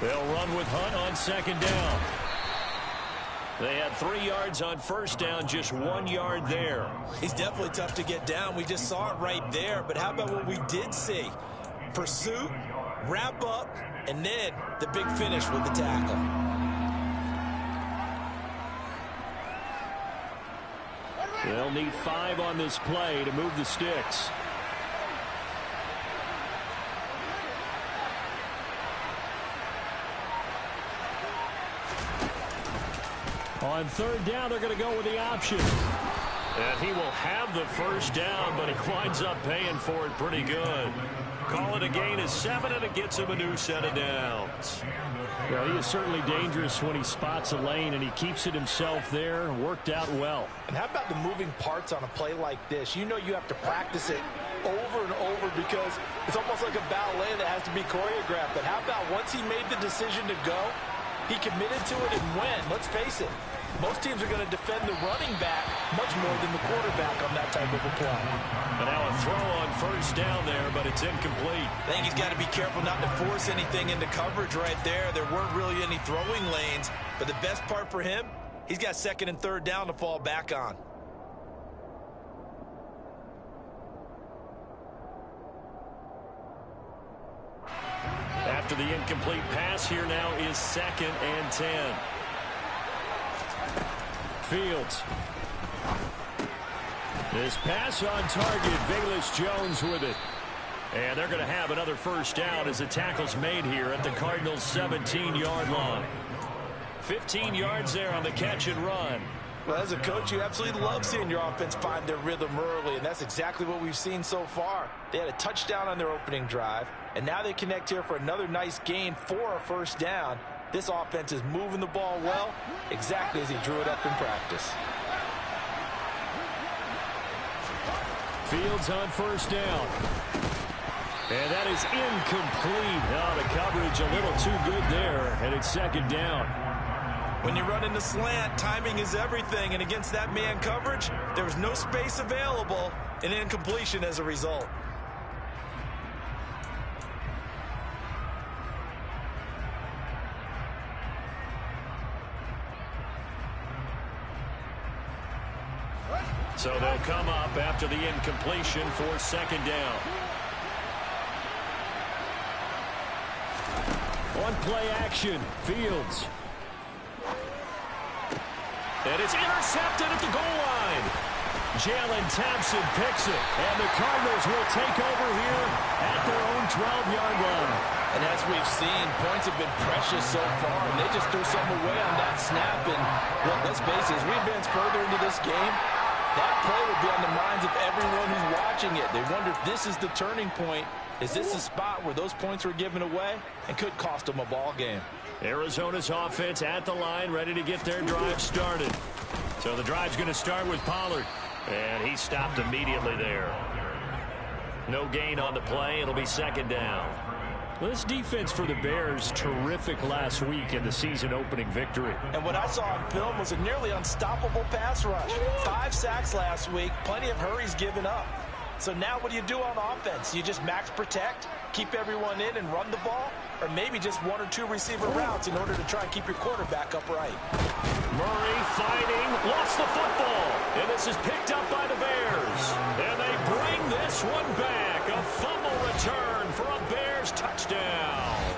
They'll run with Hunt on second down. They had 3 yards on first down, just 1 yard there. He's definitely tough to get down. We just saw it right there. But how about what we did see? Pursuit, wrap up, and then the big finish with the tackle. They'll need 5 on this play to move the sticks. On third down, they're going to go with the option. And he will have the first down, but he winds up paying for it pretty good. Call it a gain of 7, and it gets him a new set of downs. Well, he is certainly dangerous when he spots a lane, and he keeps it himself there. Worked out well. And how about the moving parts on a play like this? You know you have to practice it over and over because it's almost like a ballet that has to be choreographed. But how about once he made the decision to go, he committed to it and went. Let's face it. Most teams are going to defend the running back much more than the quarterback on that type of a play. And now a throw on first down there, but it's incomplete. I think he's got to be careful not to force anything into coverage right there. There weren't really any throwing lanes, but the best part for him, he's got second and third down to fall back on. After the incomplete pass, here now is 2nd and 10. Fields. This pass on target. Velus-Jones with it. And they're going to have another first down as the tackle's made here at the Cardinals' 17-yard line. 15 yards there on the catch and run. Well, as a coach, you absolutely love seeing your offense find their rhythm early, and that's exactly what we've seen so far. They had a touchdown on their opening drive, and now they connect here for another nice gain for a first down. This offense is moving the ball well, exactly as he drew it up in practice. Fields on first down. And that is incomplete. Oh, the coverage a little too good there, and it's second down. When you run in the slant, timing is everything, and against that man coverage, there was no space available, and incompletion as a result. So they'll come up after the incompletion for second down. On play action, Fields. And it's intercepted at the goal line. Jalen Thompson picks it, and the Cardinals will take over here at their own 12-yard line. And as we've seen, points have been precious so far, and they just threw some away on that snap. And well, let's face it, as we advance further into this game, that play will be on the minds of everyone who's watching it. They wonder if this is the turning point. Is this the spot where those points were given away and could cost them a ball game? Arizona's offense at the line, ready to get their drive started. So the drive's going to start with Pollard. And he stopped immediately there. No gain on the play. It'll be second down. Well, this defense for the Bears, terrific last week in the season-opening victory. And what I saw on film was a nearly unstoppable pass rush. 5 sacks last week, plenty of hurries given up. So now what do you do on offense? You just max protect, keep everyone in and run the ball, or maybe just 1 or 2 receiver routes in order to try and keep your quarterback upright. Murray fighting, lost the football, and this is picked up by the Bears. And they bring this one back, a fumble return for a Bears touchdown.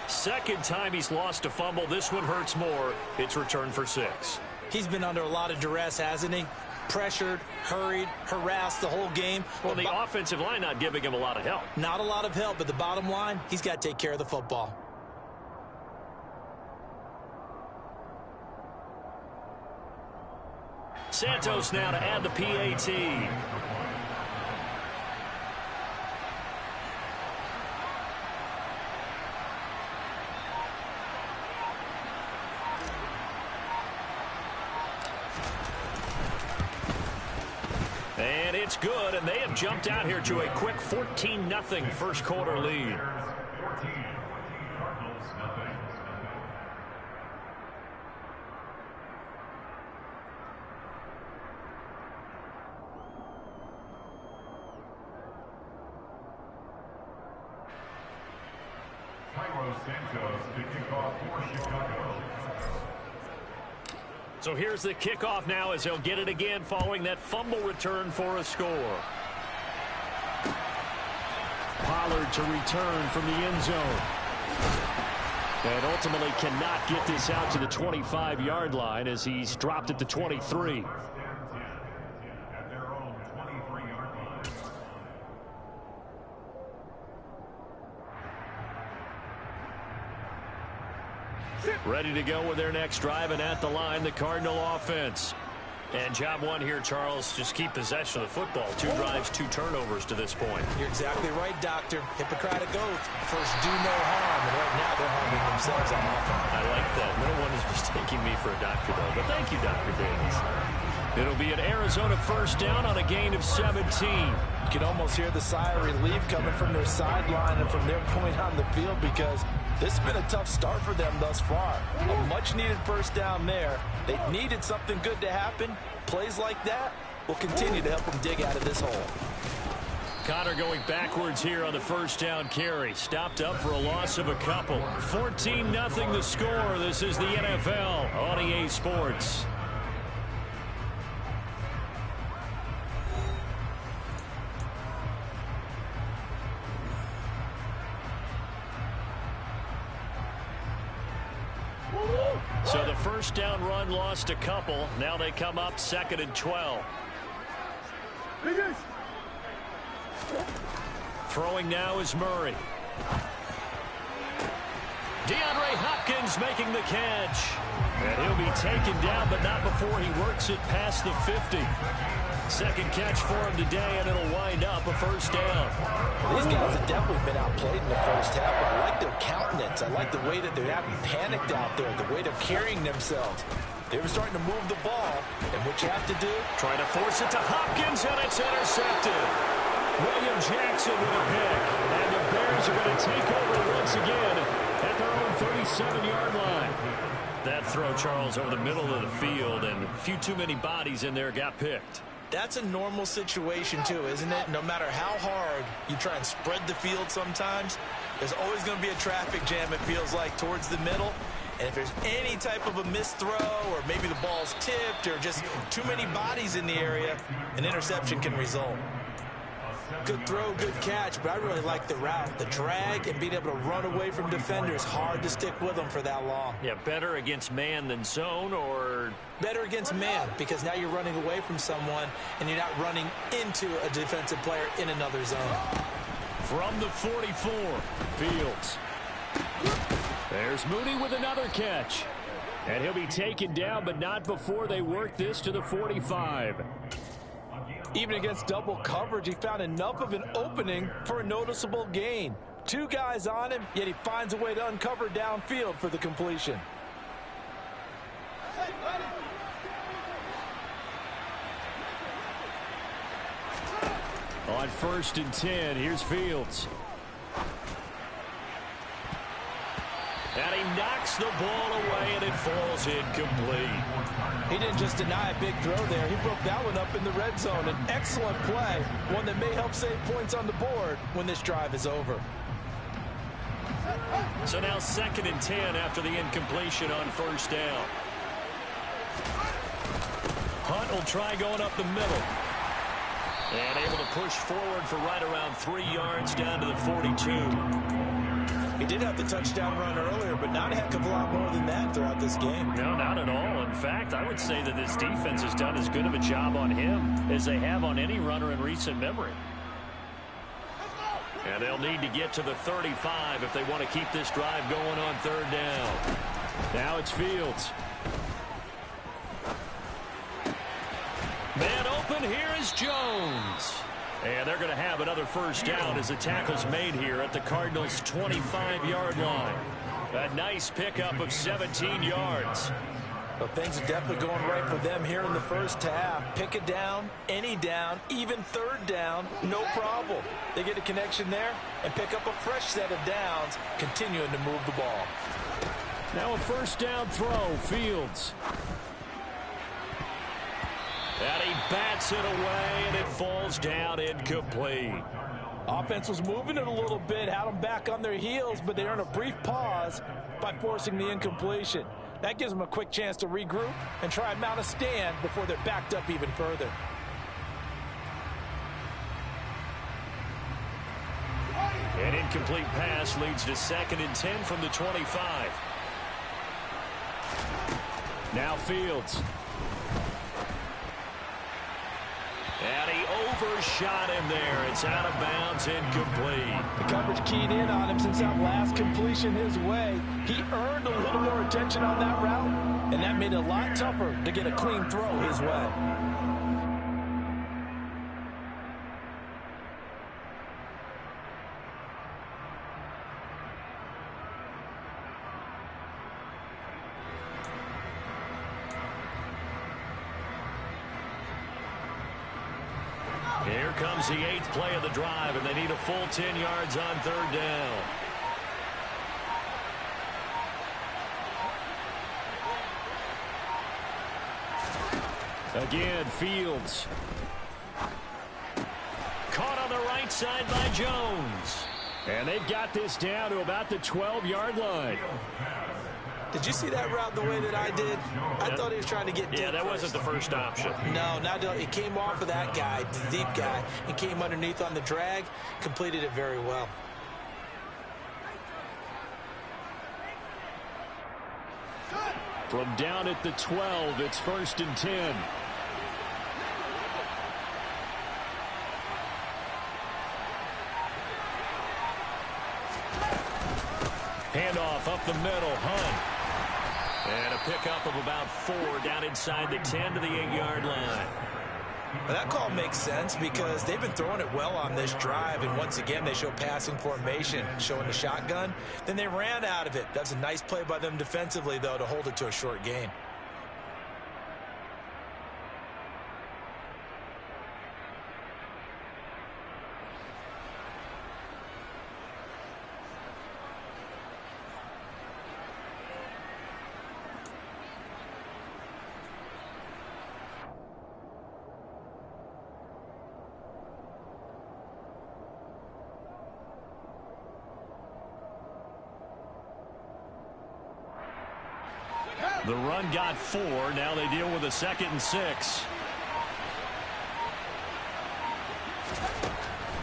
Second time he's lost a fumble. This one hurts more. It's returned for 6. He's been under a lot of duress, hasn't he? Pressured, hurried, harassed the whole game. Well, the offensive line not giving him a lot of help. Not a lot of help, but the bottom line, he's got to take care of the football. Santos now to add the PAT. And it's good, and they have jumped out here to a quick 14-0 first quarter lead. So here's the kickoff now as he'll get it again following that fumble return for a score. Pollard to return from the end zone. And ultimately cannot get this out to the 25-yard line as he's dropped at the 23. Ready to go with their next drive, and at the line, the Cardinal offense. And job one here, Charles, just keep possession of the football. 2 drives, 2 turnovers to this point. You're exactly right, Doctor. Hippocratic oath. First, do no harm. And right now, they're harming themselves on offense. I like that. No one is mistaking me for a doctor, though. But thank you, Dr. Davis. It'll be an Arizona first down on a gain of 17. You can almost hear the sigh of relief coming from their sideline and from their point on the field because this has been a tough start for them thus far. A much-needed first down there. They needed something good to happen. Plays like that will continue to help them dig out of this hole. Connor going backwards here on the first down carry. Stopped up for a loss of a couple. 14-0 the score. This is the NFL on EA Sports. So the first down run lost a couple. Now they come up 2nd and 12. Throwing now is Murray. DeAndre Hopkins making the catch. And he'll be taken down, but not before he works it past the 50. Second catch for him today, and it'll wind up a first down. These guys have definitely been outplayed in the first half, but I like their countenance. I like the way that they haven't panicked out there, the way they're carrying themselves. They were starting to move the ball, and what you have to do? Trying to force it to Hopkins, and it's intercepted. William Jackson with a pick, and the Bears are going to take over once again at their own 37-yard line. That throw, Charles, over the middle of the field, and a few too many bodies in there got picked. That's a normal situation, too, isn't it? No matter how hard you try and spread the field sometimes, there's always going to be a traffic jam, it feels like, towards the middle. And if there's any type of a missed throw or maybe the ball's tipped or just too many bodies in the area, an interception can result. Good throw, good catch, but I really like the route. The drag and being able to run away from defenders, hard to stick with them for that long. Yeah, better against man than zone, or? Better against man, because now you're running away from someone and you're not running into a defensive player in another zone. From the 44, Fields. There's Mooney with another catch. And he'll be taken down, but not before they work this to the 45. Even against double coverage, he found enough of an opening for a noticeable gain. 2 guys on him, yet he finds a way to uncover downfield for the completion. On 1st and 10, here's Fields. And he knocks the ball away, and it falls incomplete. He didn't just deny a big throw there. He broke that one up in the red zone. An excellent play, one that may help save points on the board when this drive is over. So now 2nd and 10 after the incompletion on first down. Hunt will try going up the middle. And able to push forward for right around 3 yards down to the 42. He did have the touchdown run earlier, but not a heck of a lot more than that throughout this game. No, not at all. In fact, I would say that this defense has done as good of a job on him as they have on any runner in recent memory. And they'll need to get to the 35 if they want to keep this drive going on 3rd down. Now it's Fields. Man open, here is Jones. And they're going to have another first down as the tackle's made here at the Cardinals' 25-yard line. A nice pickup of 17 yards. Well, things are definitely going right for them here in the first half. Pick it down, any down, even 3rd down, no problem. They get a connection there and pick up a fresh set of downs, continuing to move the ball. Now a first down throw, Fields. And he bats it away, and it falls down incomplete. Offense was moving it a little bit, had them back on their heels, but they earned a brief pause by forcing the incompletion. That gives them a quick chance to regroup and try and mount a stand before they're backed up even further. An incomplete pass leads to 2nd and 10 from the 25. Now Fields. And he overshot him there. It's out of bounds, incomplete. The coverage keyed in on him since that last completion his way. He earned a little more attention on that route, and that made it a lot tougher to get a clean throw his way. Here comes the 8th play of the drive, and they need a full 10 yards on 3rd down. Again, Fields. Caught on the right side by Jones. And they've got this down to about the 12-yard line. Did you see that route the way that I did? I thought he was trying to get deep. Yeah, that wasn't the first option. No, it came off of that guy, the deep guy, and came underneath on the drag, completed it very well. From down at the 12, it's 1st and 10. Handoff up the middle, Hunt. And a pickup of about 4 down inside the 10 to the 8-yard line. Well, that call makes sense because they've been throwing it well on this drive, and once again they show passing formation, showing the shotgun. Then they ran out of it. That's a nice play by them defensively, though, to hold it to a short gain. The run got 4. Now they deal with a 2nd and 6.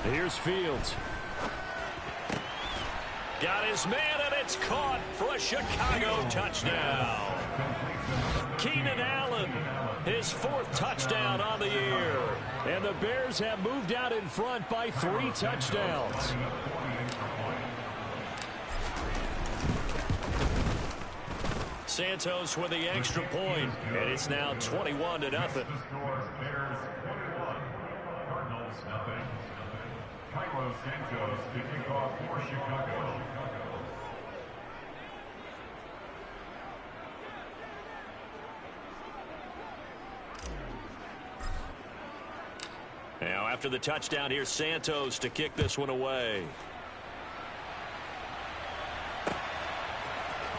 Here's Fields. Got his man, and it's caught for a Chicago touchdown. Keenan Allen, his 4th touchdown on the year. And the Bears have moved out in front by 3 touchdowns. Santos with the extra point, and it's now 21-0. Santos to kick off for Chicago. Now after the touchdown, here's Santos to kick this one away.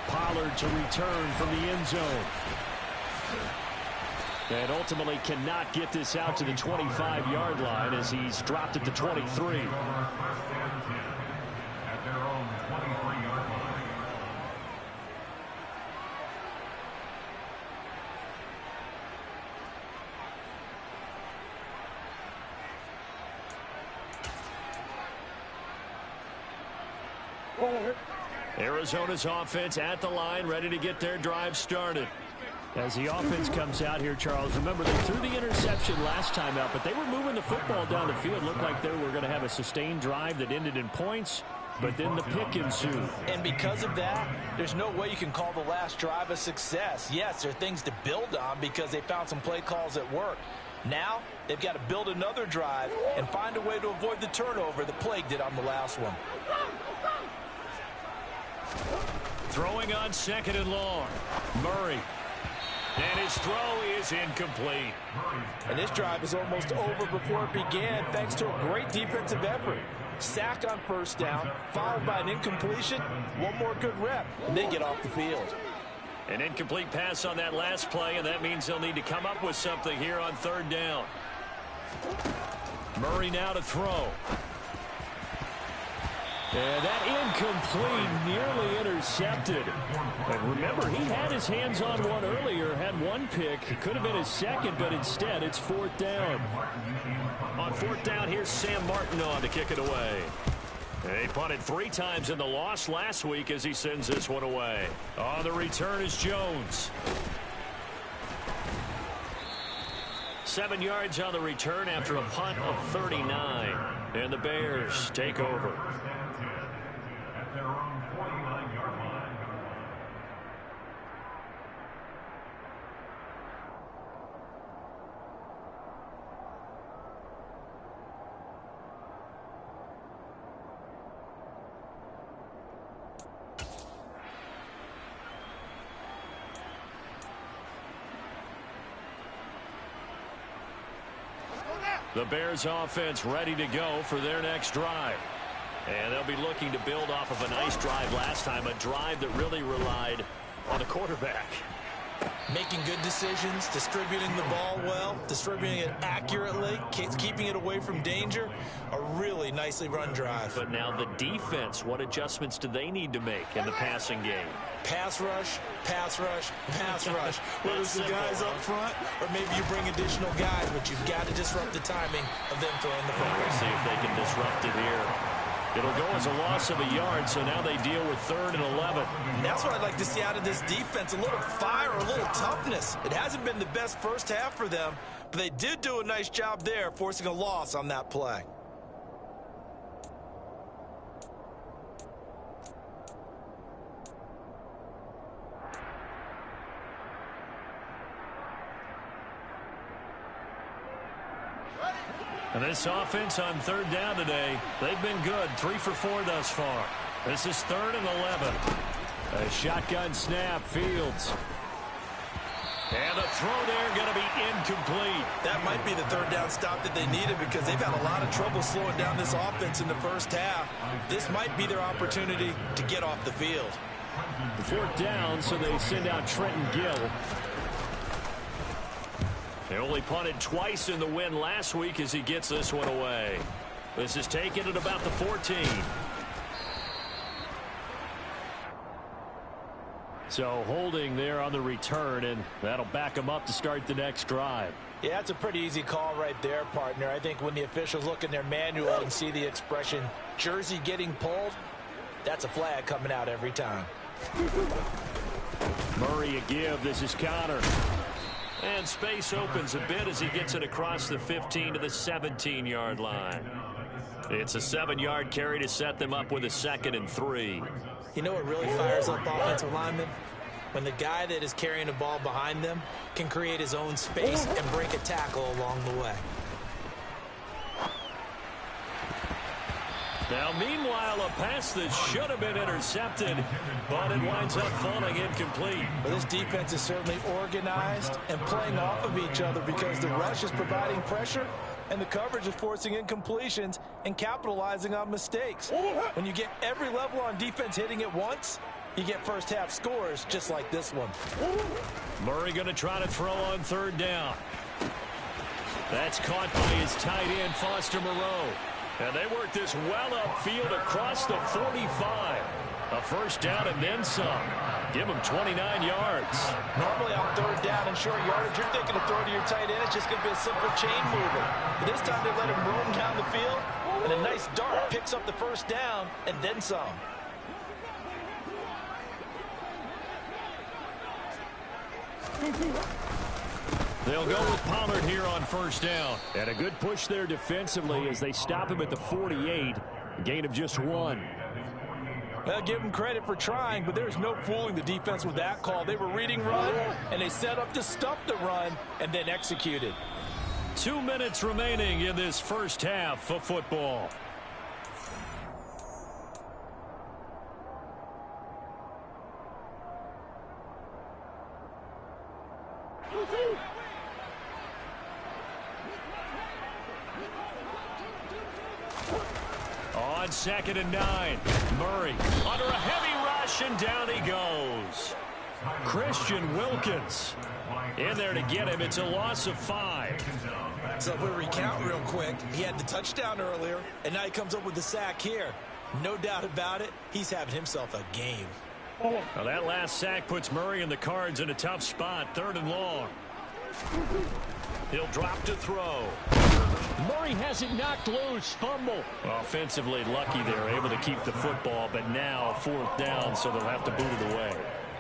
Pollard to return from the end zone. And ultimately cannot get this out to the 25-yard line as he's dropped at the 23. At their own 23-yard line. Arizona's offense at the line, ready to get their drive started. As the offense comes out here, Charles, remember they threw the interception last time out, but they were moving the football down the field. Looked like they were going to have a sustained drive that ended in points, but then the pick ensued. And because of that, there's no way you can call the last drive a success. Yes, there are things to build on because they found some play calls that work. Now, they've got to build another drive and find a way to avoid the turnover that plagued it on the last one. Throwing on 2nd and long. Murray. And his throw is incomplete. And this drive is almost over before it began thanks to a great defensive effort. Sack on 1st down, followed by an incompletion, one more good rep, and they get off the field. An incomplete pass on that last play, and that means they'll need to come up with something here on 3rd down. Murray now to throw. And that incomplete, nearly intercepted. And remember, he had his hands on one earlier, had one pick. It could have been his second, but instead it's fourth down. On fourth down, here's Sam Martin on to kick it away. He punted 3 times in the loss last week as he sends this one away. On the return is Jones. 7 yards on the return after a punt of 39. And the Bears take over. At their own 49-yard line. The Bears offense ready to go for their next drive. And they'll be looking to build off of a nice drive last time, a drive that really relied on the quarterback. Making good decisions, distributing the ball well, distributing it accurately, keeping it away from danger. A really nicely run drive. But now the defense, what adjustments do they need to make in the passing game? Pass rush, pass rush, pass rush. Whether it's the guys up front or maybe you bring additional guys, but you've got to disrupt the timing of them throwing the football. We'll see if they can disrupt it here. It'll go as a loss of a yard, so now they deal with 3rd and 11. And that's what I'd like to see out of this defense, a little fire, a little toughness. It hasn't been the best first half for them, but they did do a nice job there, forcing a loss on that play. And this offense on 3rd down today, they've been good. 3 for 4 thus far. This is 3rd and 11. A shotgun snap, Fields. And the throw there going to be incomplete. That might be the 3rd down stop that they needed because they've had a lot of trouble slowing down this offense in the first half. This might be their opportunity to get off the field. The 4th down, so they send out Trenton Gill. They only punted twice in the win last week as he gets this one away. This is taken at about the 14. So holding there on the return, and that'll back them up to start the next drive. Yeah, that's a pretty easy call right there, partner. I think when the officials look in their manual and see the expression, jersey getting pulled, that's a flag coming out every time. Murray a give. This is Connor. And space opens a bit as he gets it across the 15 to the 17-yard line. It's a 7-yard carry to set them up with a 2nd and 3. You know what really fires up offensive linemen? When the guy that is carrying the ball behind them can create his own space and break a tackle along the way. Now, meanwhile, a pass that should have been intercepted, but it winds up falling incomplete. Well, this defense is certainly organized and playing off of each other because the rush is providing pressure and the coverage is forcing incompletions and capitalizing on mistakes. When you get every level on defense hitting at once, you get first half scores just like this one. Murray going to try to throw on 3rd down. That's caught by his tight end, Foster Moreau. And they work this well upfield across the 45. A first down and then some. Give them 29 yards. Normally on 3rd down and short yardage, you're thinking to throw to your tight end. It's just going to be a simple chain mover. But this time they let him roam down the field. And a nice dart picks up the first down and then some. They'll go with Pollard here on 1st down. And a good push there defensively as they stop him at the 48. A gain of just 1. Well, give them credit for trying, but there's no fooling the defense with that call. They were reading run, and they set up to stuff the run and then executed. 2 minutes remaining in this first half of football. On 2nd and 9, Murray under a heavy rush, and down he goes. Christian Wilkins in there to get him. It's a loss of 5. So if we recount real quick, he had the touchdown earlier, and now he comes up with the sack here. No doubt about it, he's having himself a game. Well, that last sack puts Murray and the Cards in a tough spot, 3rd and long. He'll drop to throw. Murray has it knocked loose. Fumble. Offensively lucky they're able to keep the football, but now 4th down, so they'll have to boot it away.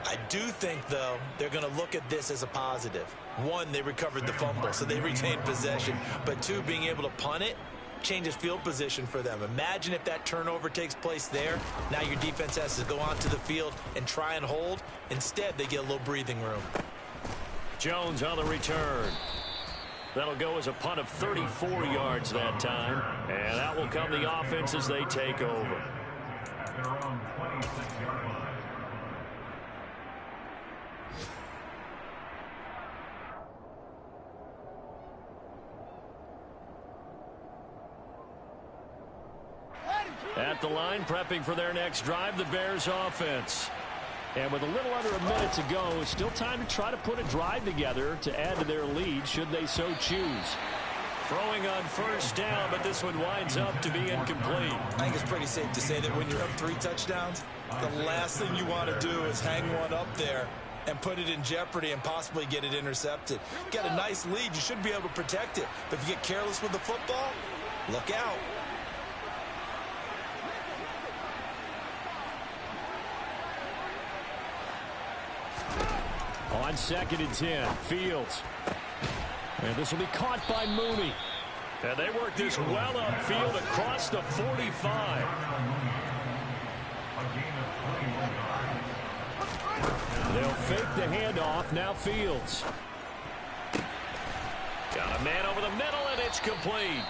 I do think, though, they're going to look at this as a positive. 1, they recovered the fumble, so they retained possession. But 2, being able to punt it changes field position for them. Imagine if that turnover takes place there. Now your defense has to go onto the field and try and hold. Instead, they get a little breathing room. Jones on the return. That'll go as a punt of 34 yards that time. And that will come the offense as they take over. At their own 26-yard line. At the line, prepping for their next drive, the Bears offense. And with a little under a minute to go, still time to try to put a drive together to add to their lead should they so choose. Throwing on 1st down, but this one winds up to be incomplete. I think it's pretty safe to say that when you're up 3 touchdowns, the last thing you want to do is hang one up there and put it in jeopardy and possibly get it intercepted. Got a nice lead, you should be able to protect it. But if you get careless with the football, look out. On 2nd and 10, Fields. And this will be caught by Mooney. And they work this well upfield across the 45. They'll fake the handoff. Now Fields. Got a man over the middle, and it's complete.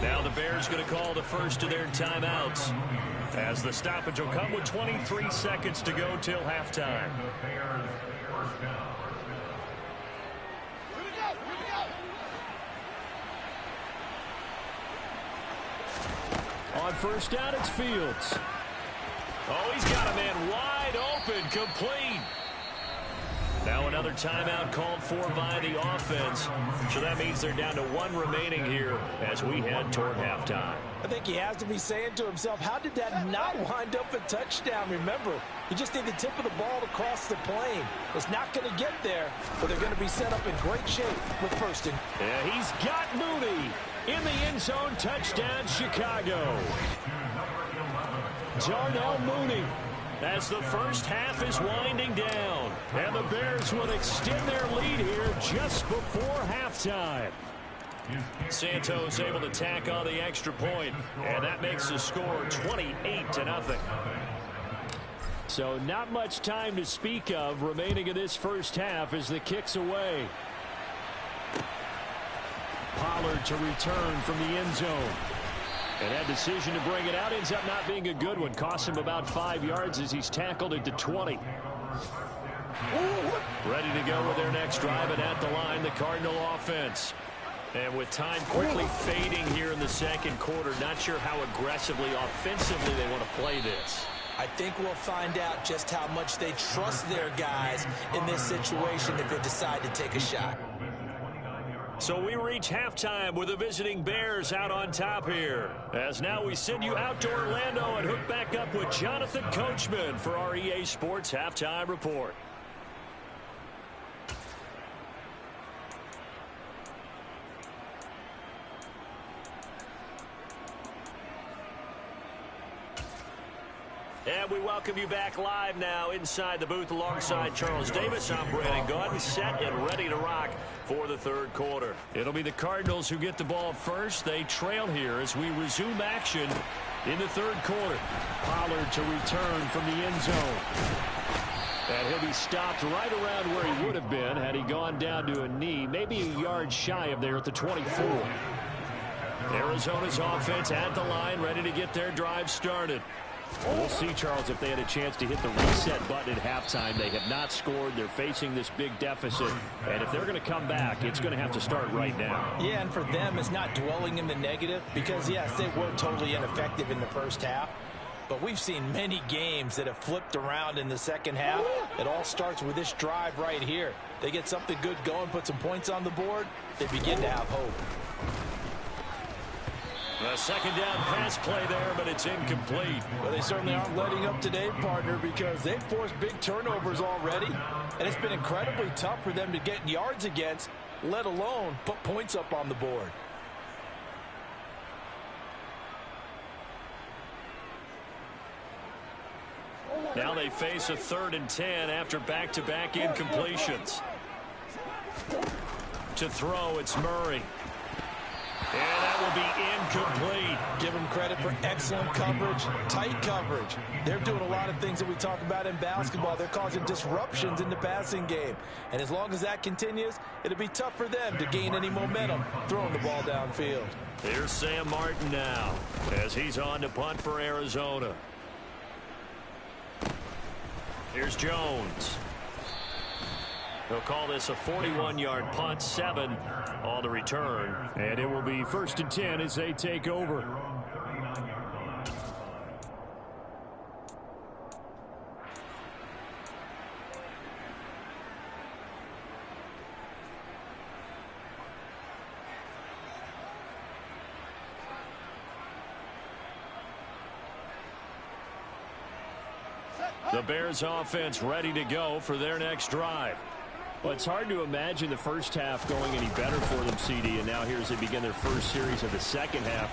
Now the Bears going to call the first of their timeouts, as the stoppage will come with 23 seconds to go till halftime. On 1st down, it's Fields. Oh, he's got a man wide open, complete. Now another timeout called for by the offense. So that means they're down to 1 remaining here as we head toward halftime. I think he has to be saying to himself, how did that not wind up a touchdown? Remember, he just need the tip of the ball to cross the plane. It's not going to get there, but they're going to be set up in great shape with 1st and... Yeah, he's got Mooney in the end zone. Touchdown, Chicago. Darnell Mooney, as the first half is winding down. And the Bears will extend their lead here just before halftime. Santos able to tack on the extra point, and that makes the score 28-0. So not much time to speak of remaining in this first half as the kick's away. Pollard to return from the end zone. And that decision to bring it out ends up not being a good one. Cost him about 5 yards as he's tackled at the 20. Ready to go with their next drive, and at the line, the Cardinal offense. And with time quickly fading here in the 2nd quarter, not sure how aggressively, offensively they want to play this. I think we'll find out just how much they trust their guys in this situation if they decide to take a shot. So we reach halftime with the visiting Bears out on top here. As now we send you out to Orlando and hook back up with Jonathan Coachman for our EA Sports Halftime Report. And we welcome you back live now inside the booth alongside Charles Davis. I'm Brandon Gaudin, set and ready to rock for the 3rd quarter. It'll be the Cardinals who get the ball first. They trail here as we resume action in the 3rd quarter. Pollard to return from the end zone. And he'll be stopped right around where he would have been had he gone down to a knee, maybe a yard shy of there at the 24. Arizona's offense at the line, ready to get their drive started. Well, we'll see, Charles, if they had a chance to hit the reset button at halftime. They have not scored. They're facing this big deficit. And if they're going to come back, it's going to have to start right now. Yeah, and for them, it's not dwelling in the negative because, yes, they were totally ineffective in the first half. But we've seen many games that have flipped around in the 2nd half. It all starts with this drive right here. They get something good going, put some points on the board, they begin to have hope. A second down pass play there, but it's incomplete. Well, they certainly aren't letting up today, partner, because they've forced big turnovers already, and it's been incredibly tough for them to get yards against, let alone put points up on the board. Now they face a 3rd and 10 after back-to-back incompletions. To throw, it's Murray. And that will be incomplete. Give them credit for excellent coverage, tight coverage. They're doing a lot of things that we talk about in basketball. They're causing disruptions in the passing game. And as long as that continues, it'll be tough for them to gain any momentum throwing the ball downfield. Here's Sam Martin now as he's on to punt for Arizona. Here's Jones. They'll call this a 41-yard punt, 7 on the return. And it will be 1st and 10 as they take over. The Bears offense ready to go for their next drive. Well, it's hard to imagine the first half going any better for them, CD, and now here as they begin their first series of the second half.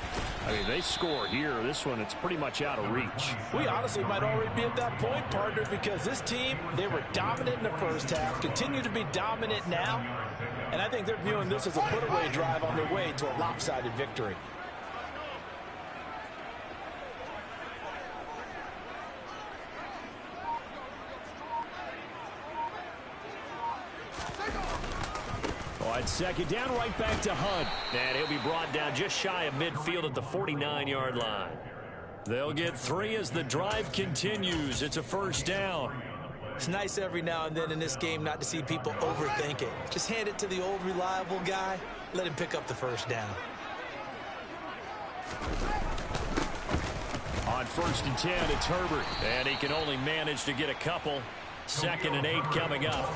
I mean, they score here. This one, it's pretty much out of reach. We honestly might already be at that point, partner, because this team, they were dominant in the first half, continue to be dominant now, and I think they're viewing this as a put-away drive on their way to a lopsided victory. On 2nd down, right back to Hunt. And he'll be brought down just shy of midfield at the 49-yard line. They'll get 3 as the drive continues. It's a 1st down. It's nice every now and then in this game not to see people overthink it. Just hand it to the old reliable guy. Let him pick up the 1st down. On 1st and 10, it's Herbert. And he can only manage to get a couple. 2nd and 8 coming up.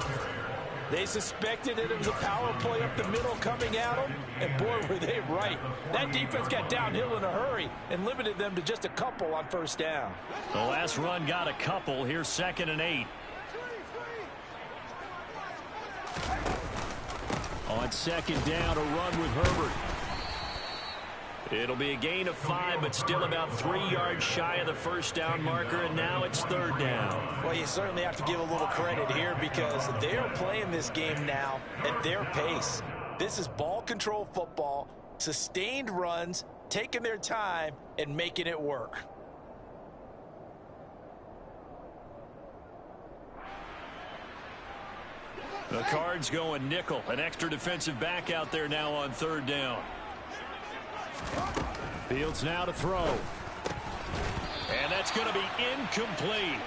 They suspected that it was a power play up the middle coming at them, and boy, were they right. That defense got downhill in a hurry and limited them to just a couple on 1st down. The last run got a couple. Here's 2nd and 8. On 2nd down, a run with Herbert. It'll be a gain of 5, but still about 3 yards shy of the 1st down marker, and now it's 3rd down. Well, you certainly have to give a little credit here because they are playing this game now at their pace. This is ball control football, sustained runs, taking their time, and making it work. The Cards going nickel, an extra defensive back out there now on 3rd down. Fields now to throw. And that's going to be incomplete.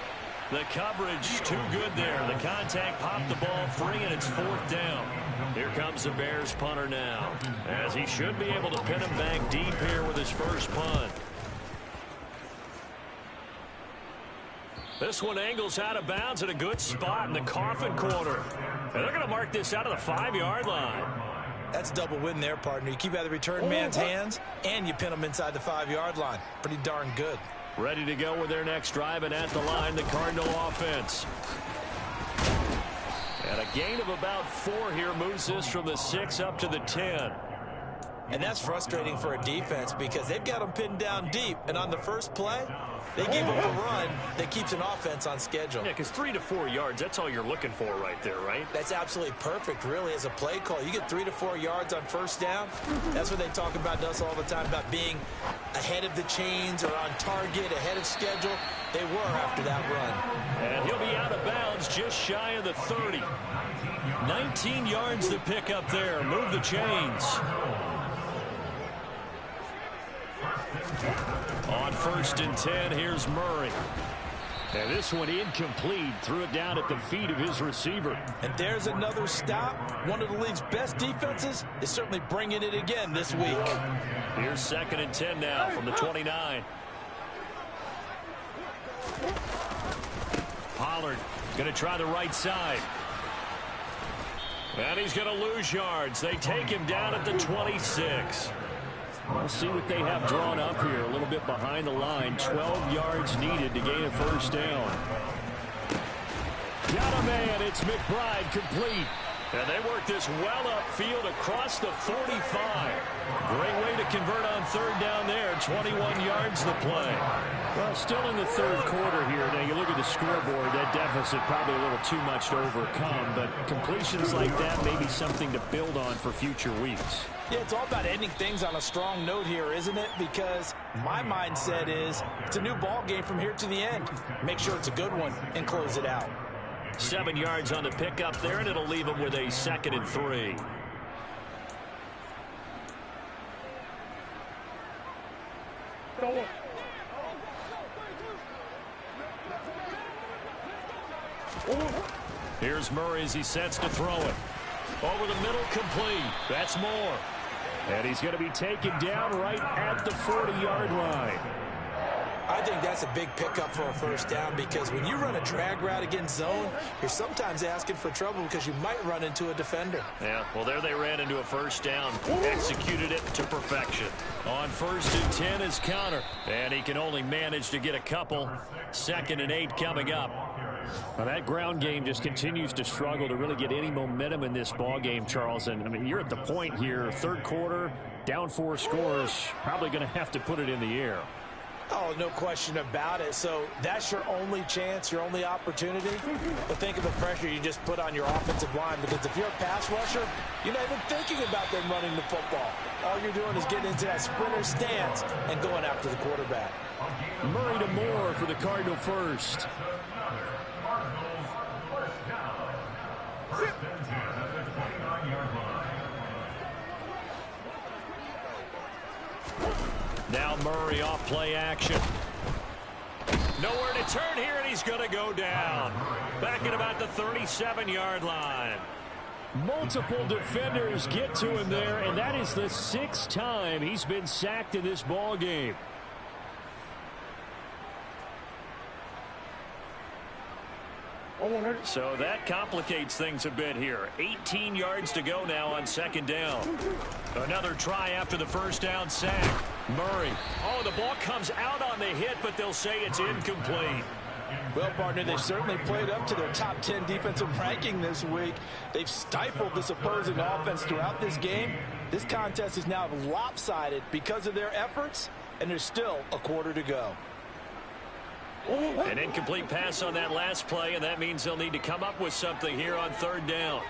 The coverage too good there. The contact popped the ball free, and it's 4th down. Here comes the Bears punter now, as he should be able to pin him back deep here with his first punt. This one angles out of bounds at a good spot in the coffin corner. And they're going to mark this out of the 5-yard line. That's double win there, partner. You keep out of the return man's hands, and you pin them inside the 5-yard line. Pretty darn good. Ready to go with their next drive, and at the line, the Cardinal offense. And a gain of about 4 here moves this from the 6 up to the 10. And that's frustrating for a defense because they've got them pinned down deep, and on the first play, they give up a run that keeps an offense on schedule. Yeah, because 3 to 4 yards, that's all you're looking for right there, right? That's absolutely perfect, really, as a play call. You get 3 to 4 yards on 1st down. That's what they talk about to us all the time, about being ahead of the chains or on target, ahead of schedule. They were after that run. And he'll be out of bounds just shy of the 30. 19 yards to pick up there. Move the chains. On 1st and 10, here's Murray. And this one incomplete. Threw it down at the feet of his receiver. And there's another stop. One of the league's best defenses is certainly bringing it again this week. Here's 2nd and 10 now from the 29. Pollard going to try the right side. And he's going to lose yards. They take him down at the 26. We'll see what they have drawn up here. A little bit behind the line. 12 yards needed to gain a first down. Got a man. It's McBride complete. And they work this well upfield across the 45. Great way to convert on third down there. 21 yards the play. Well, still in the third quarter here. Now, you look at the scoreboard, that deficit probably a little too much to overcome. But completions like that may be something to build on for future weeks. Yeah, it's all about ending things on a strong note here, isn't it? Because my mindset is it's a new ball game from here to the end. Make sure it's a good one and close it out. 7 yards on the pickup there, and it'll leave them with a 2nd and 3. Here's Murray as he sets to throw it. Over the middle, complete. That's Moore. And he's going to be taken down right at the 40-yard line. I think that's a big pickup for a first down because when you run a drag route against zone, you're sometimes asking for trouble because you might run into a defender. Yeah, well, there they ran into a first down. Executed it to perfection. On 1st and 10 is Connor. And he can only manage to get a couple. 2nd and 8 coming up. Well, that ground game just continues to struggle to really get any momentum in this ball game, Charles. And, I mean, you're at the point here, third quarter, down 4 scores, probably going to have to put it in the air. Oh, no question about it. So that's your only chance, your only opportunity. But think of the pressure you just put on your offensive line, because if you're a pass rusher, you're not even thinking about them running the football. All you're doing is getting into that sprinter stance and going after the quarterback. Murray to Moore for the Cardinal first. Now Murray off play action. Nowhere to turn here, and he's going to go down. Back at about the 37-yard line. Multiple defenders get to him there, and that is the 6th time he's been sacked in this ball game. So that complicates things a bit here. 18 yards to go now on 2nd down. Another try after the first down sack. Murray. Oh, the ball comes out on the hit, but they'll say it's incomplete. Well, partner, they certainly played up to their top 10 defensive ranking this week. They've stifled this opposing offense throughout this game. This contest is now lopsided because of their efforts, and there's still a quarter to go. An incomplete pass on that last play, and that means they'll need to come up with something here on 3rd down.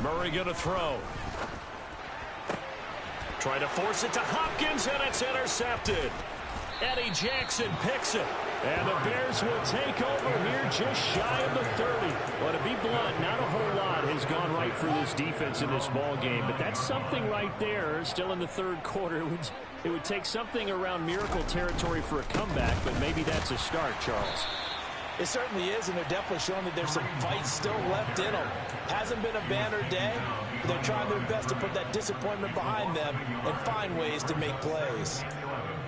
Murray going to throw. Trying to force it to Hopkins, and it's intercepted. Eddie Jackson picks it. And the Bears will take over here just shy of the 30. Well, to be blunt, not a whole lot has gone right for this defense in this ball game. But that's something right there. Still in the third quarter. It would take something around miracle territory for a comeback, but maybe that's a start, Charles. It certainly is, and they're definitely showing that there's some fight still left in them. Hasn't been a banner day, but they're trying their best to put that disappointment behind them and find ways to make plays.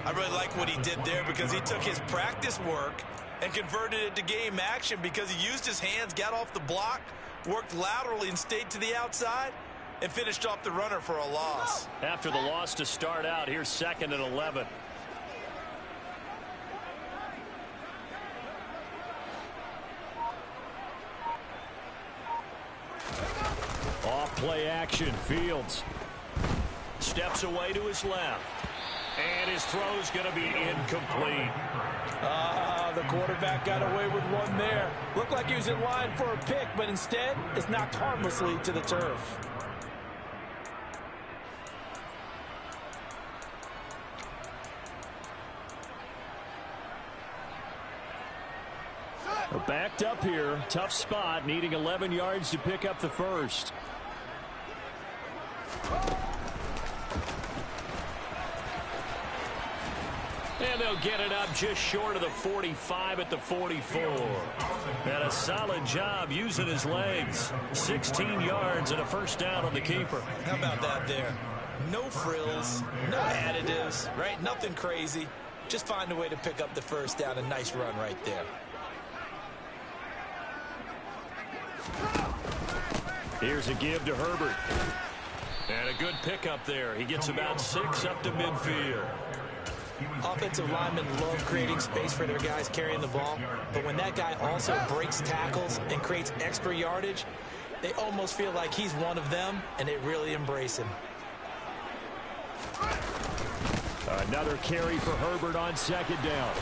I really like what he did there because he took his practice work and converted it to game action because he used his hands, got off the block, worked laterally and stayed to the outside, and finished off the runner for a loss. After the loss to start out, here's 2nd and 11. Off play action. Fields steps away to his left. And his throw's going to be incomplete. The quarterback got away with one there. Looked like he was in line for a pick, but instead it's knocked harmlessly to the turf. Backed up here. Tough spot. Needing 11 yards to pick up the first. And they'll get it up just short of the 45 at the 44. And a solid job using his legs. 16 yards and a first down on the keeper. How about that there? No frills, no additives, right? Nothing crazy. Just find a way to pick up the first down. A nice run right there. Here's a give to Herbert. And a good pickup there. He gets about 6 up to midfield. Offensive linemen love creating space for their guys carrying the ball, but when that guy also breaks tackles and creates extra yardage, they almost feel like he's one of them, and they really embrace him. Another carry for Herbert on second down.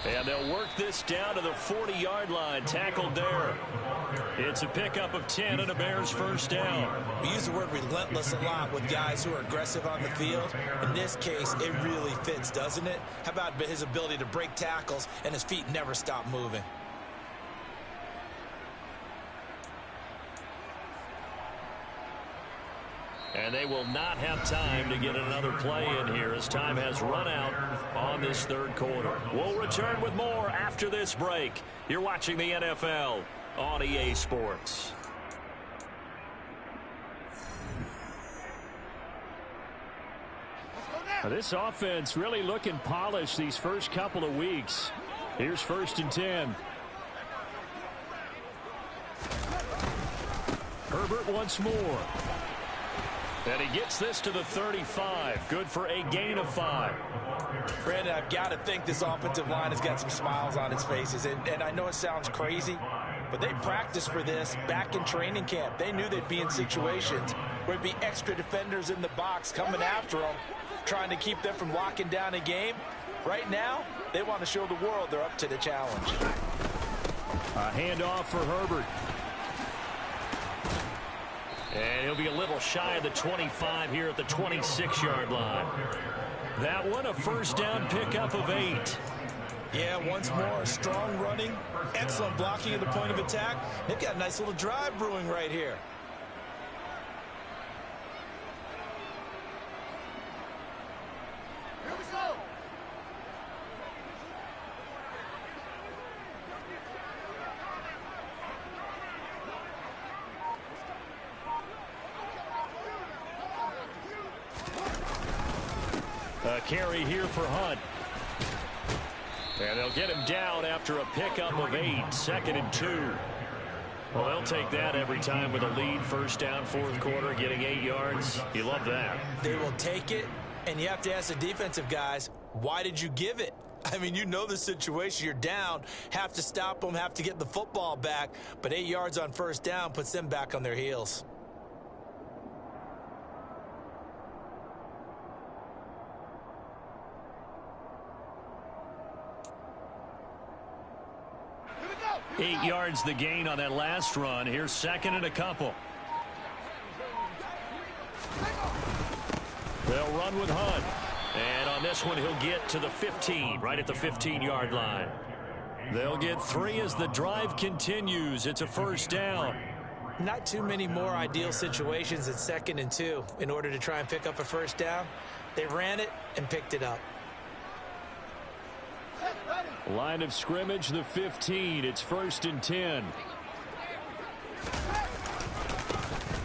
And they'll work this down to the 40-yard line. Tackled there. It's a pickup of 10 and a Bears first down. We use the word relentless a lot with guys who are aggressive on the field. In this case, it really fits, doesn't it? How about his ability to break tackles and his feet never stop moving? And they will not have time to get another play in here as time has run out on this third quarter. We'll return with more after this break. You're watching the NFL on EA Sports. Now, this offense really looking polished these first couple of weeks. Here's 1st and 10. Herbert once more. And he gets this to the 35. Good for a gain of 5. Brandon, I've got to think this offensive line has got some smiles on its faces. And I know it sounds crazy, but they practiced for this back in training camp. They knew they'd be in situations where there'd be extra defenders in the box coming after them, trying to keep them from locking down a game. Right now, they want to show the world they're up to the challenge. A handoff for Herbert. And he'll be a little shy of the 25 here at the 26-yard line. That one, a first down pickup of 8. Yeah, once more, strong running, excellent blocking at the point of attack. They've got a nice little drive brewing right here. A carry here for Hunt. And they'll get him down after a pickup of 8. 2nd and 2. Well, they'll take that every time with a lead. First down, fourth quarter, getting 8 yards. You love that. They will take it, and you have to ask the defensive guys, why did you give it? I mean, you know the situation. You're down, have to stop them, have to get the football back, but 8 yards on first down puts them back on their heels. Eight yards the gain on that last run. Here's 2nd and a couple. They'll run with Hunt. And on this one, he'll get to the 15, right at the 15-yard line. They'll get 3 as the drive continues. It's a first down. Not too many more ideal situations at 2nd and 2 in order to try and pick up a first down. They ran it and picked it up. Line of scrimmage, the 15. It's 1st and 10.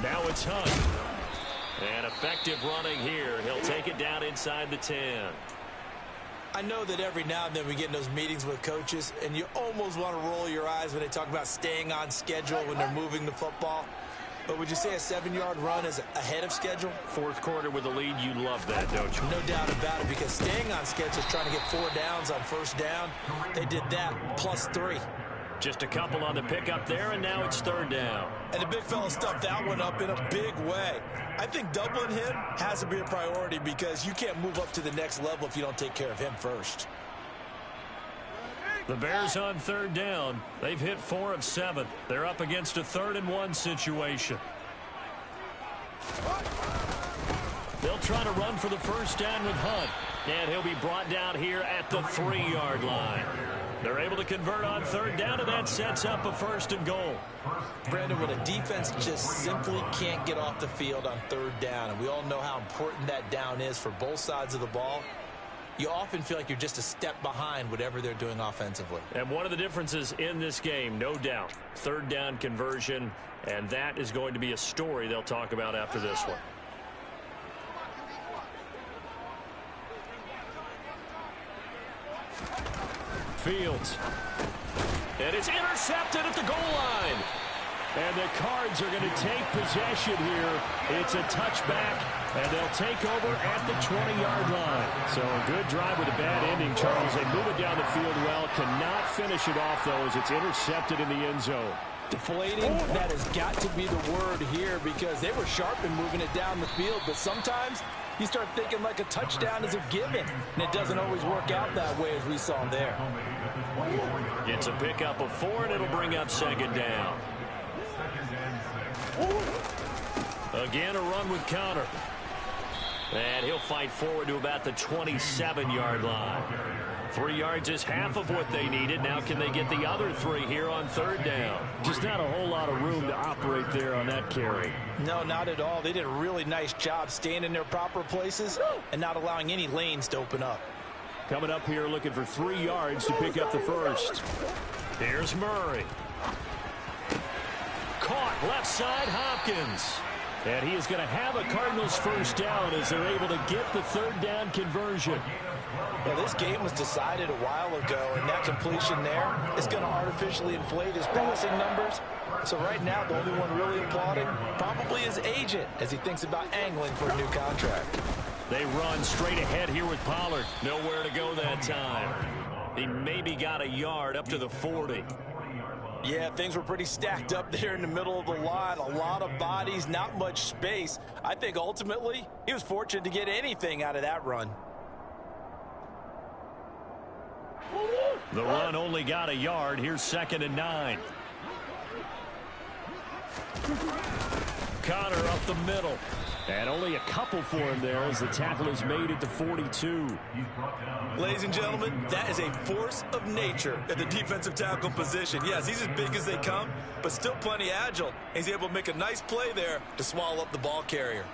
Now it's Hunt. And effective running here. He'll take it down inside the 10. I know that every now and then we get in those meetings with coaches, and you almost want to roll your eyes when they talk about staying on schedule when they're moving the football. But would you say a 7-yard run is ahead of schedule? Fourth quarter with a lead, you love that, don't you? No doubt about it, because staying on schedule is trying to get 4 downs on first down. They did that, plus 3. Just a couple on the pickup there, and now it's 3rd down. And the big fella stuffed that one up in a big way. I think doubling him has to be a priority because you can't move up to the next level if you don't take care of him first. The Bears on 3rd down. They've hit 4 of 7. They're up against a 3rd and 1 situation. They'll try to run for the first down with Hunt. And he'll be brought down here at the 3-yard line. They're able to convert on 3rd down, and that sets up a 1st and goal. Brandon, when a defense just simply can't get off the field on 3rd down, and we all know how important that down is for both sides of the ball, you often feel like you're just a step behind whatever they're doing offensively. And one of the differences in this game, no doubt, 3rd down conversion, and that is going to be a story they'll talk about after this one. Fields. And it's intercepted at the goal line. And the Cards are going to take possession here. It's a touchback, and they'll take over at the 20-yard line. So a good drive with a bad ending, Charles. They move it down the field well. Cannot finish it off, though, as it's intercepted in the end zone. Deflating, that has got to be the word here, because they were sharp in moving it down the field. But sometimes you start thinking like a touchdown is a given, and it doesn't always work out that way, as we saw there. It's a pickup of 4, and it'll bring up second down. Again, a run with Connor. And he'll fight forward to about the 27-yard line. 3 yards is half of what they needed. Now can they get the other 3 here on third down? Just not a whole lot of room to operate there on that carry. No, not at all. They did a really nice job staying in their proper places and not allowing any lanes to open up. Coming up here looking for 3 yards to pick up the first. Here's Murray. Caught left side, Hopkins. And he is going to have a Cardinals first down as they're able to get the third down conversion. Well, this game was decided a while ago, and that completion there is going to artificially inflate his passing numbers. So right now, the only one really applauding probably his agent as he thinks about angling for a new contract. They run straight ahead here with Pollard. Nowhere to go that time. He maybe got a yard up to the 40. Yeah, things were pretty stacked up there in the middle of the line. A lot of bodies, not much space. I think ultimately he was fortunate to get anything out of that run. The run only got a yard. Here's 2nd and 9. Connor up the middle. And only a couple for him there as the tackle is made at the 42. Ladies and gentlemen, that is a force of nature at the defensive tackle position. Yes, he's as big as they come, but still plenty agile. He's able to make a nice play there to swallow up the ball carrier.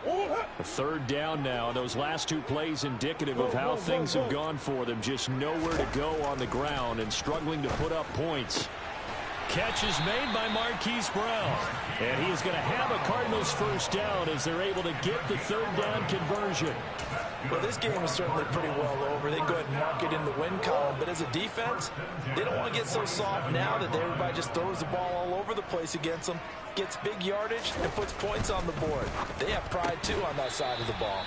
A third down now. Those last 2 plays indicative of how things have gone for them. Just nowhere to go on the ground and struggling to put up points. Catch is made by Marquise Brown. And he is going to have a Cardinals first down as they're able to get the third down conversion. Well, this game is certainly pretty well over. They go ahead and mark it in the win column. But as a defense, they don't want to get so soft now that everybody just throws the ball all over the place against them, gets big yardage, and puts points on the board. They have pride, too, on that side of the ball.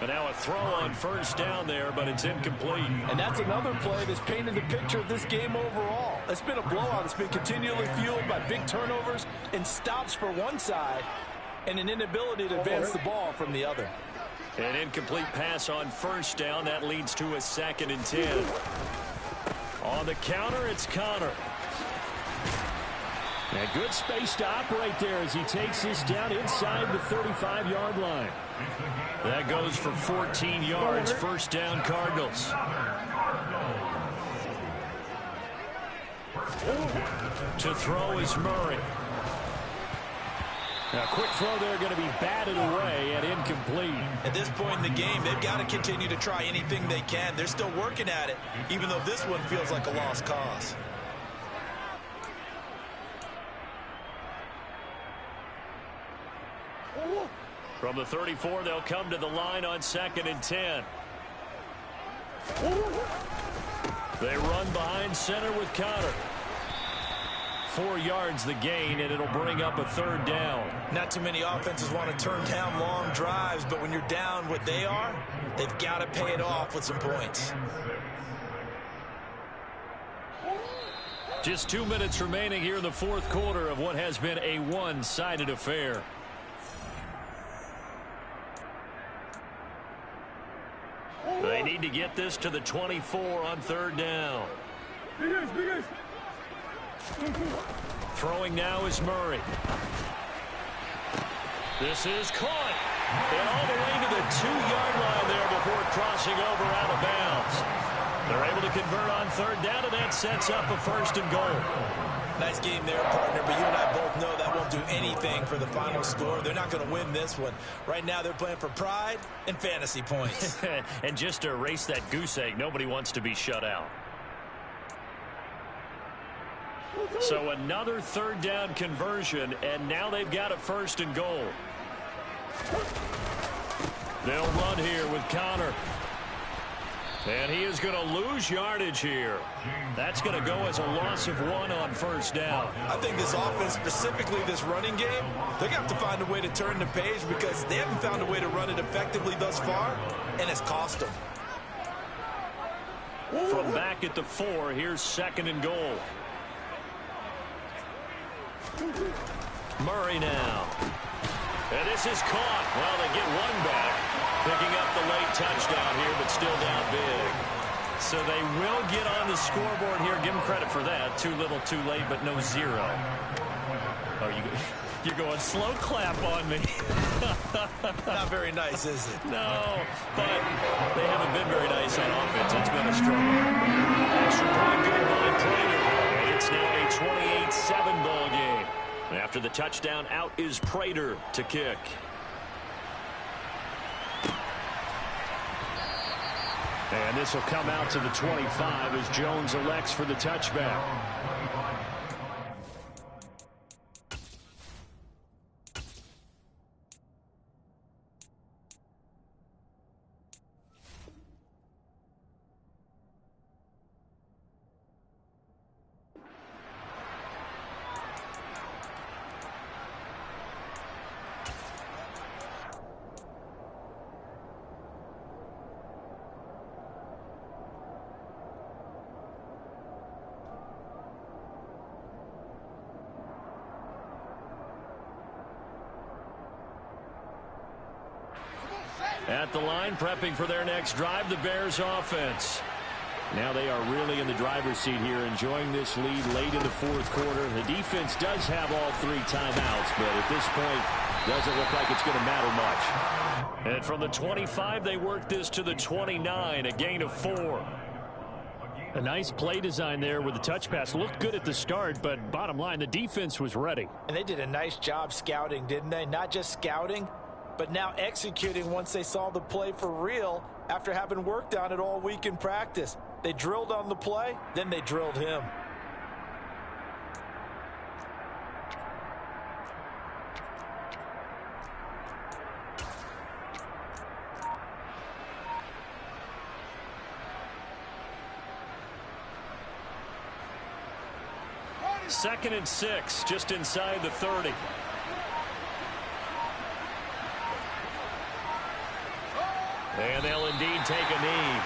But now a throw on first down there, but it's incomplete. And that's another play that's painted the picture of this game overall. It's been a blowout. It's been continually fueled by big turnovers and stops for one side and an inability to advance the ball from the other. An incomplete pass on first down. That leads to a 2nd and 10. On the counter, it's Connor. And good space to operate there as he takes this down inside the 35-yard line. That goes for 14 yards. First down, Cardinals. To throw is Murray. Now, quick throw there going to be batted away and incomplete. At this point in the game, they've got to continue to try anything they can. They're still working at it, even though this one feels like a lost cause. From the 34, they'll come to the line on 2nd and 10. They run behind center with Connor. 4 yards the gain, and it'll bring up a third down. Not too many offenses want to turn down long drives, but when you're down what they are, they've got to pay it off with some points. Just 2 minutes remaining here in the fourth quarter of what has been a one-sided affair. They need to get this to the 24 on third down. Throwing now is Murray. This is caught. And all the way to the 2-yard line there before crossing over out of bounds. They're able to convert on third down, and that sets up a 1st and goal. Nice game there, partner, but you and I both know that won't do anything for the final score. They're not going to win this one. Right now, they're playing for pride and fantasy points. And just to erase that goose egg, nobody wants to be shut out. So another third down conversion, and now they've got a 1st and goal. They'll run here with Connor. And he is going to lose yardage here. That's going to go as a loss of 1 on first down. I think this offense, specifically this running game, they're going to have to find a way to turn the page because they haven't found a way to run it effectively thus far, and it's cost them. From back at the 4, here's 2nd and goal. Murray now. And this is caught. Well, they get one back. Picking up the late touchdown here, but still down big. So they will get on the scoreboard here. Give them credit for that. Too little, too late, but no 0. Oh, you're going slow clap on me. Not very nice, is it? No, but they haven't been very nice on offense. It's been a struggle. Extra point good by Prater. And it's now a 28-7 ball game. After the touchdown, out is Prater to kick. And this will come out to the 25 as Jones elects for the touchback. At the line, prepping for their next drive, the Bears offense. Now they are really in the driver's seat here, enjoying this lead late in the 4th quarter. The defense does have all 3 timeouts, but at this point, doesn't look like it's going to matter much. And from the 25, they work this to the 29, a gain of 4. A nice play design there with the touch pass. Looked good at the start, but bottom line, the defense was ready. And they did a nice job scouting, didn't they? Not just scouting, but now executing once they saw the play for real after having worked on it all week in practice. They drilled on the play, then they drilled him. Second and 6, just inside the 30. And they'll indeed take a knee.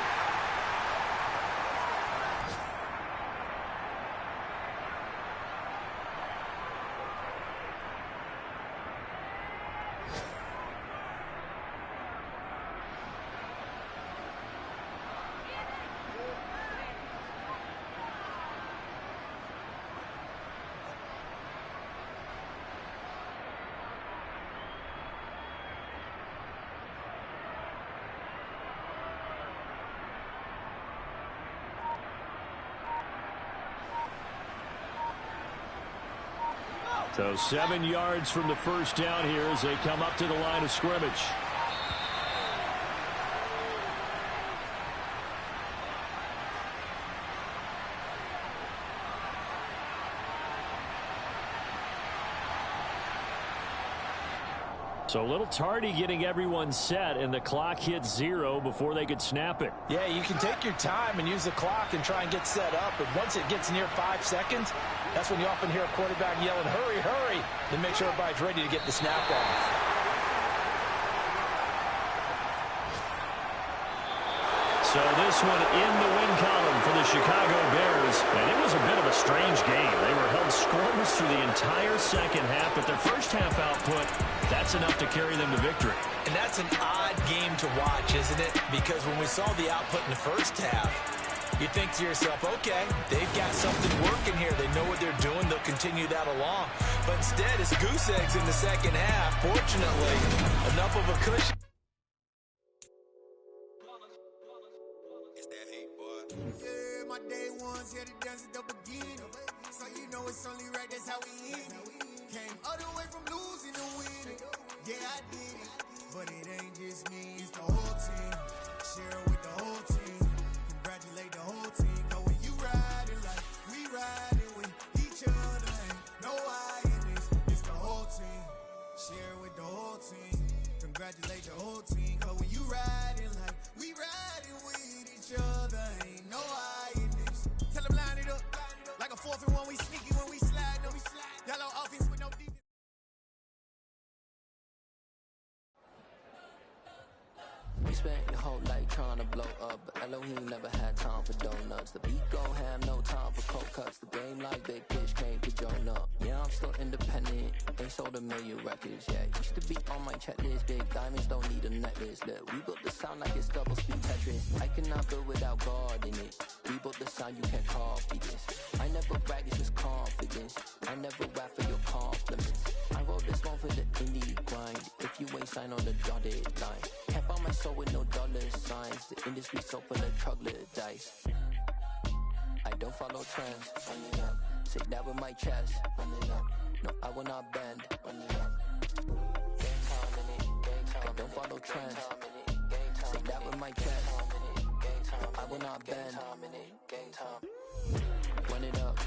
So 7 yards from the first down here as they come up to the line of scrimmage. So a little tardy getting everyone set, and the clock hits 0 before they could snap it. Yeah, you can take your time and use the clock and try and get set up, but once it gets near 5 seconds, that's when you often hear a quarterback yelling, hurry, hurry, to make sure everybody's ready to get the snap off. So this one in the win column for the Chicago Bears, and it was a bit of a strange game. They were held scoreless through the entire second half, but their first half output, that's enough to carry them to victory. And that's an odd game to watch, isn't it? Because when we saw the output in the first half, you think to yourself, okay, they've got something working here. They know what they're doing. They'll continue that along. But instead, it's goose eggs in the second half. Fortunately, enough of a cushion. Yeah, my day ones here to dance at the beginning. So you know it's only right, that's how we end it. Came all the way from losing to winning. Yeah, I did it. But it ain't just me, it's the whole team. Share it with the whole team. Congratulate the whole team. Cause when you riding like we riding with each other, ain't no I in this. It's the whole team. Share it with the whole team. Congratulate the whole team. Cause when you riding like we riding with each other. spent your whole life trying to blow up, but Elohim never had time for donuts. The beat go ham, no time for cold cuts. The game like Big Pitch came to join up. Yeah, I'm still independent, ain't sold a million records. Yeah, used to be on my checklist. Big diamonds don't need a necklace. Look, we built the sound like it's double speed Tetris. I cannot build without God in it. We built the sound, you can't copy this. I never brag, it's just confidence. I never rap for your compliments. I wrote this one for the indie grind. If you ain't signed on the dotted line, can't buy my soul with no dollar signs. The industry so full of troglodytes. I don't follow trends. Say that with my chest. No, I will not bend. I don't follow trends. Say that with my chest. I will not bend. Run it up.